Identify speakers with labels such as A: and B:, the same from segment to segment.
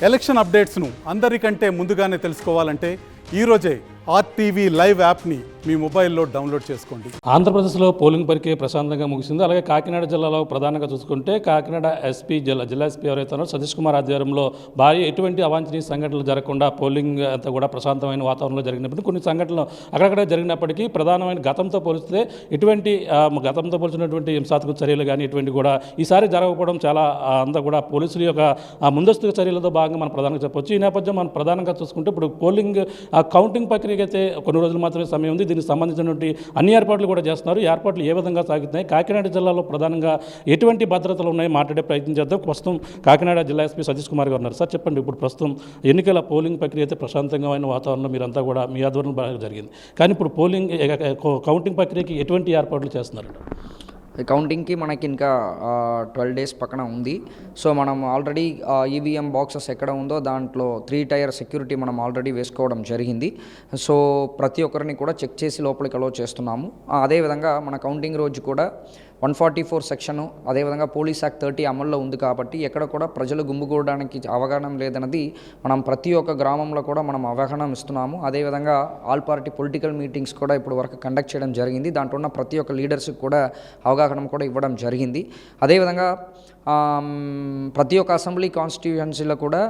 A: Election అప్డేట్స్ను అందరికంటే ముందుగానే తెలుసుకోవాలంటే ఈరోజే ఆర్టీవీ లైవ్ యాప్ని మీ మొబైల్లో డౌన్లోడ్ చేసుకోండి.
B: ఆంధ్రప్రదేశ్లో పోలింగ్ ప్రక్రియ ప్రశాంతంగా ముగిసింది. అలాగే కాకినాడ జిల్లాలో ప్రధానంగా చూసుకుంటే కాకినాడ ఎస్పీ జిల్లా ఎస్పీ ఎవరైతే ఉన్నారో సతీష్ కుమార్ ఆధ్వర్యంలో భారీ ఎటువంటి అవాంఛనీయ సంఘటనలు జరగకుండా పోలింగ్ అంతా కూడా ప్రశాంతమైన వాతావరణంలో జరిగినప్పుడు కొన్ని సంఘటనలు అక్కడక్కడ జరిగినప్పటికీ ప్రధానమైన గతంతో పోలిస్తే గతంతో పోల్చినటువంటి హింసాత్మక చర్యలు కానీ ఇటువంటి కూడా ఈసారి జరగకపోవడం చాలా అంతా కూడా పోలీసుల యొక్క ముందస్తు చర్యలతో భాగంగా మనం ప్రధానంగా చెప్పొచ్చు. ఈ నేపథ్యం మనం ప్రధానంగా చూసుకుంటే ఇప్పుడు పోలింగ్ కౌంటింగ్ ప్రక్రియ అయితే కొన్ని రోజులు మాత్రమే సమయం ఉంది. దీనికి సంబంధించినటువంటి అన్ని ఏర్పాట్లు కూడా చేస్తున్నారు. ఈ ఏర్పాట్లు ఏ విధంగా సాగుతున్నాయి, కాకినాడ జిల్లాలో ప్రధానంగా ఎటువంటి భద్రతలు ఉన్నాయి మాట్లాడే ప్రయత్నం చేద్దాం. ప్రస్తుతం కాకినాడ జిల్లా ఎస్పీ సతీష్ కుమార్ గారు ఉన్నారు. సార్ చెప్పండి, ఇప్పుడు ప్రస్తుతం ఎన్నికల పోలింగ్ ప్రక్రియ అయితే ప్రశాంతంగా వాతావరణంలో మీరంతా కూడా మీ ఆధ్వర్యంలో బాగా జరిగింది. కానీ ఇప్పుడు పోలింగ్ కౌంటింగ్ ప్రక్రియకి ఎటువంటి ఏర్పాట్లు చేస్తున్నారు?
C: కౌంటింగ్కి మనకి ఇంకా 12 days పక్కన ఉంది. సో మనం ఆల్రెడీ ఈవీఎం బాక్సెస్ ఎక్కడ ఉందో దాంట్లో 3 tier సెక్యూరిటీ మనం ఆల్రెడీ వేసుకోవడం జరిగింది. సో ప్రతి ఒక్కరిని కూడా చెక్ చేసి లోపలికి అలో చేస్తున్నాము. అదేవిధంగా మన కౌంటింగ్ రోజు కూడా 144 సెక్షను, అదేవిధంగా పోలీస్ యాక్ట్ 30 అమల్లో ఉంది కాబట్టి ఎక్కడ కూడా ప్రజలు గుమ్మిగూడడానికి అవగాహన లేదన్నది మనం ప్రతి ఒక్క గ్రామంలో కూడా మనం అవగాహన ఇస్తున్నాము. అదేవిధంగా ఆల్ పార్టీ పొలిటికల్ మీటింగ్స్ కూడా ఇప్పుడు వరకు కండక్ట్ చేయడం జరిగింది. దాంట్లో ఉన్న ప్రతి ఒక్క లీడర్స్కి కూడా అవగాహన కూడా ఇవ్వడం జరిగింది. అదేవిధంగా ప్రతి ఒక్క అసెంబ్లీ కాన్స్టిట్యూయెన్సీలో కూడా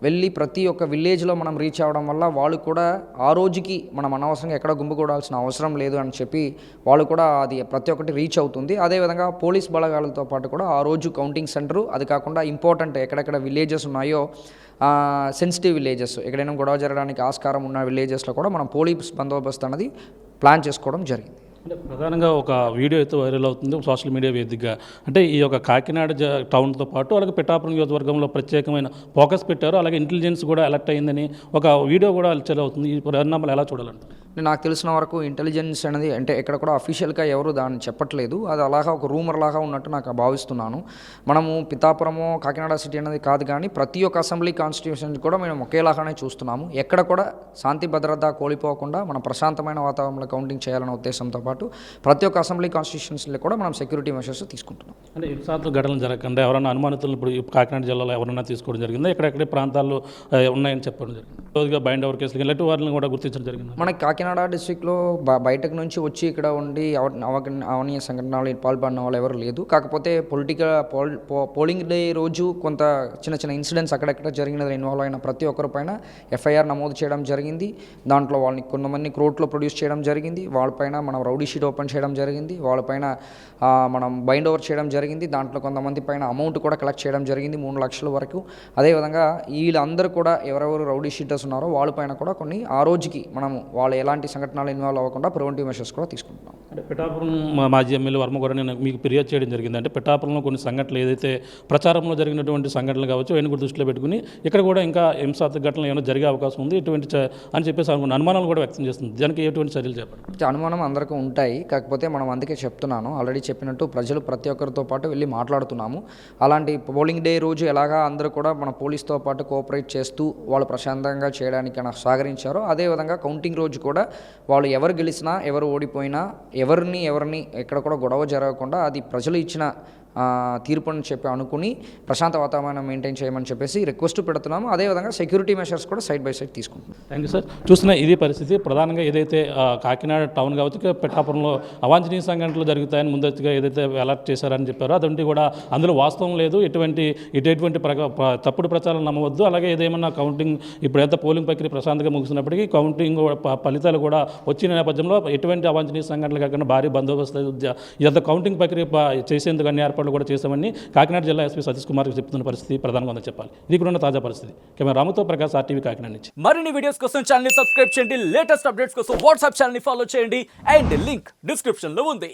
C: వెళ్ళి ప్రతి ఒక్క విలేజ్లో మనం రీచ్ అవ్వడం వల్ల వాళ్ళు కూడా ఆ రోజుకి మనం అనవసరంగా ఎక్కడ గుంపుకూడాల్సిన అవసరం లేదు అని చెప్పి వాళ్ళు కూడా అది ప్రతి ఒక్కటి రీచ్ అవుతుంది. అదేవిధంగా పోలీస్ బలగాలతో పాటు కూడా ఆ రోజు కౌంటింగ్ సెంటరు, అది కాకుండా ఇంపార్టెంట్ ఎక్కడెక్కడ విలేజెస్ ఉన్నాయో సెన్సిటివ్ విలేజెస్, ఎక్కడైనా గొడవ జరగడానికి ఆస్కారం ఉన్న విలేజెస్లో కూడా మనం పోలీస్ బందోబస్తు అనేది ప్లాన్ చేసుకోవడం జరిగింది.
B: అంటే ప్రధానంగా ఒక వీడియో అయితే వైరల్ అవుతుంది సోషల్ మీడియా వేదికగా. అంటే ఈ యొక్క కాకినాడ టౌన్తో పాటు అలాగే పిఠాపురం నియోజకవర్గంలో ప్రత్యేకమైన ఫోకస్ పెట్టారు. అలాగే ఇంటెలిజెన్స్ కూడా అలర్ట్ అయిందని ఒక వీడియో కూడా హల్చల్ అవుతుంది. ఈ పరిణామాలు ఎలా చూడాలంటే?
C: నాకు తెలిసిన వరకు ఇంటెలిజెన్స్ అనేది అంటే ఎక్కడ కూడా అఫీషియల్గా ఎవరు దాన్ని చెప్పట్లేదు. అది అలాగా ఒక రూమర్ లాగా ఉన్నట్టు నాకు భావిస్తున్నాను. మనము పిఠాపురము కాకినాడ సిటీ అనేది కాదు, కానీ ప్రతి ఒక్క అసెంబ్లీ కాన్స్టిట్యూషన్ కూడా మేము ఒకేలాగానే చూస్తున్నాము. ఎక్కడ కూడా శాంతి భద్రత కోల్పోకుండా మనం ప్రశాంతమైన వాతావరణంలో కౌంటింగ్ చేయాలనే ఉద్దేశంతో పాటు ప్రతి ఒక్క అసెంబ్లీ కాన్స్టిట్యూషన్స్లో కూడా మనం సెక్యూరిటీ మెషర్స్ తీసుకుంటున్నాం.
B: అంటే హింసాత్మక ఘటనలు జరగకుండా ఎవరైనా అనుమానితులు ఇప్పుడు కాకినాడ జిల్లాలో ఎవరైనా తీసుకోవడం జరిగిందా? ఎక్కడెక్కడ ప్రాంతాల్లో ఉన్నాయని చెప్పడం జరిగింది. రోజుగా బైండ్ ఓవర్ కేసులు ఇలాంటి వారిని కూడా గుర్తించడం జరిగింది.
C: మనకి కాకినాడ డిస్ట్రిక్ట్లో బయటకు నుంచి వచ్చి ఇక్కడ ఉండి అవనీయ సంఘటనలు పాల్పడిన వాళ్ళు ఎవరు లేదు. కాకపోతే పోలింగ్ డే రోజు కొంత చిన్న చిన్న ఇన్సిడెంట్స్ అక్కడెక్కడ జరిగినది ఇన్వాల్వ్ అయిన ప్రతి ఒక్కరి పైన ఎఫ్ఐఆర్ నమోదు చేయడం జరిగింది. దాంట్లో వాళ్ళని కొంతమంది కోర్టులో ప్రొడ్యూస్ చేయడం జరిగింది. వాళ్ళపైన మనం రౌడీ షీట్ ఓపెన్ చేయడం జరిగింది. వాళ్ళపైన మనం బైండ్ ఓవర్ చేయడం జరిగింది. దాంట్లో కొంతమంది పైన అమౌంట్ కూడా కలెక్ట్ చేయడం జరిగింది, 3 లక్షల వరకు. అదేవిధంగా వీళ్ళందరూ కూడా ఎవరెవరు రౌడీ షీటర్స్ ఉన్నారో వాళ్ళపైన కూడా కొన్ని ఆ రోజుకి మనము వాళ్ళు ఎలాంటి సంఘటనలు ఇన్వాల్వ్ అవ్వకుండా ప్రివెంటివ్ మెషర్స్ కూడా తీసుకుంటున్నాం.
B: అంటే పిఠాపురం మాజీ ఎమ్మెల్యే వర్మ కూడా నేను మీకు ఫిర్యాదు చేయడం జరిగింది. అంటే పిఠాపురంలో కొన్ని సంఘటనలు ఏదైతే ప్రచారంలో జరిగినటువంటి సంఘటనలు కావచ్చు అవన్నీ కూడా దృష్టిలో పెట్టుకుని ఇక్కడ కూడా ఇంకా హింసాత్మక ఘటనలు ఏమైనా జరిగే అవకాశం ఉంది ఇటువంటి అని చెప్పేసి అనుమానాలు కూడా వ్యక్తం చేస్తుంది. దానికి ఎటువంటి చర్యలు చెప్పండి?
C: అనుమానం అందరికీ ఉంటాయి. కాకపోతే మనం అందుకే చెప్తున్నాను, ఆల్రెడీ చెప్పినట్టు ప్రజలు ప్రతి ఒక్కరితో పాటు వెళ్ళి మాట్లాడుతున్నాము. అలాంటి పోలింగ్ డే రోజు ఎలాగా అందరూ కూడా మన పోలీస్తో పాటు కోఆపరేట్ చేస్తూ వాళ్ళు ప్రశాంతంగా చేయడానికి సహకరించారో అదేవిధంగా కౌంటింగ్ రోజు కూడా వాళ్ళు ఎవరు గెలిచినా ఎవరు ఓడిపోయినా ఎవరిని ఎక్కడ కూడా గొడవ జరగకుండా అది ప్రజలు ఇచ్చిన తీర్పుని చెప్పి అనుకుని ప్రశాంత వాతావరణం మెయింటైన్ చేయమని చెప్పేసి రిక్వెస్ట్ పెడుతున్నాము. అదేవిధంగా సెక్యూరిటీ మెషర్స్ కూడా సైడ్ బై సైడ్ తీసుకుంటున్నాం.
B: Thank you sir. చూసిన ఇది పరిస్థితి ప్రధానంగా ఏదైతే కాకినాడ టౌన్ కావచ్చు పిఠాపురంలో అవాంఛనీయ సంఘటనలు జరుగుతాయని ముందస్తుగా ఏదైతే అలర్ట్ చేశారని చెప్పారో అదంటే కూడా అందులో వాస్తవం లేదు. ఎటువంటి తప్పుడు ప్రచారం నమ్మవద్దు. అలాగే ఏదేమన్నా కౌంటింగ్ ఇప్పుడైతే పోలింగ్ ప్రక్రియ ప్రశాంతంగా ముగిసినప్పటికీ కౌంటింగ్ ఫలితాలు కూడా వచ్చిన నేపథ్యంలో ఎటువంటి అవాంఛనీయ సంఘటనలు కాకుండా భారీ బందోబస్తు ఇదంతా కౌంటింగ్ ప్రక్రియ చేసేందుకు అన్ని ఏర్పాట్లు కూడా చేశామని కాకినాడ జిల్లా ఎస్పీ సతీష్ కుమార్కి చెప్తున్న పరిస్థితి ప్రధానంగా ఉందని చెప్పాలి. ఇది కూడా ఉన్న తాజా పరిస్థితి. కెమెరా రాముతో ప్రకాష్, ఆర్టీవీ కాకినాడ నుంచి.
D: మరిన్ని వీడియోస్ కోసం ఛానల్ ని సబ్స్క్రైబ్ చేయండి. లేటెస్ట్ అప్డేట్స్ కోసం వాట్సాప్ ఛానల్ ని ఫాలో చేయండి. అండ్ లింక్ డిస్క్రిప్షన్ లో ఉంది.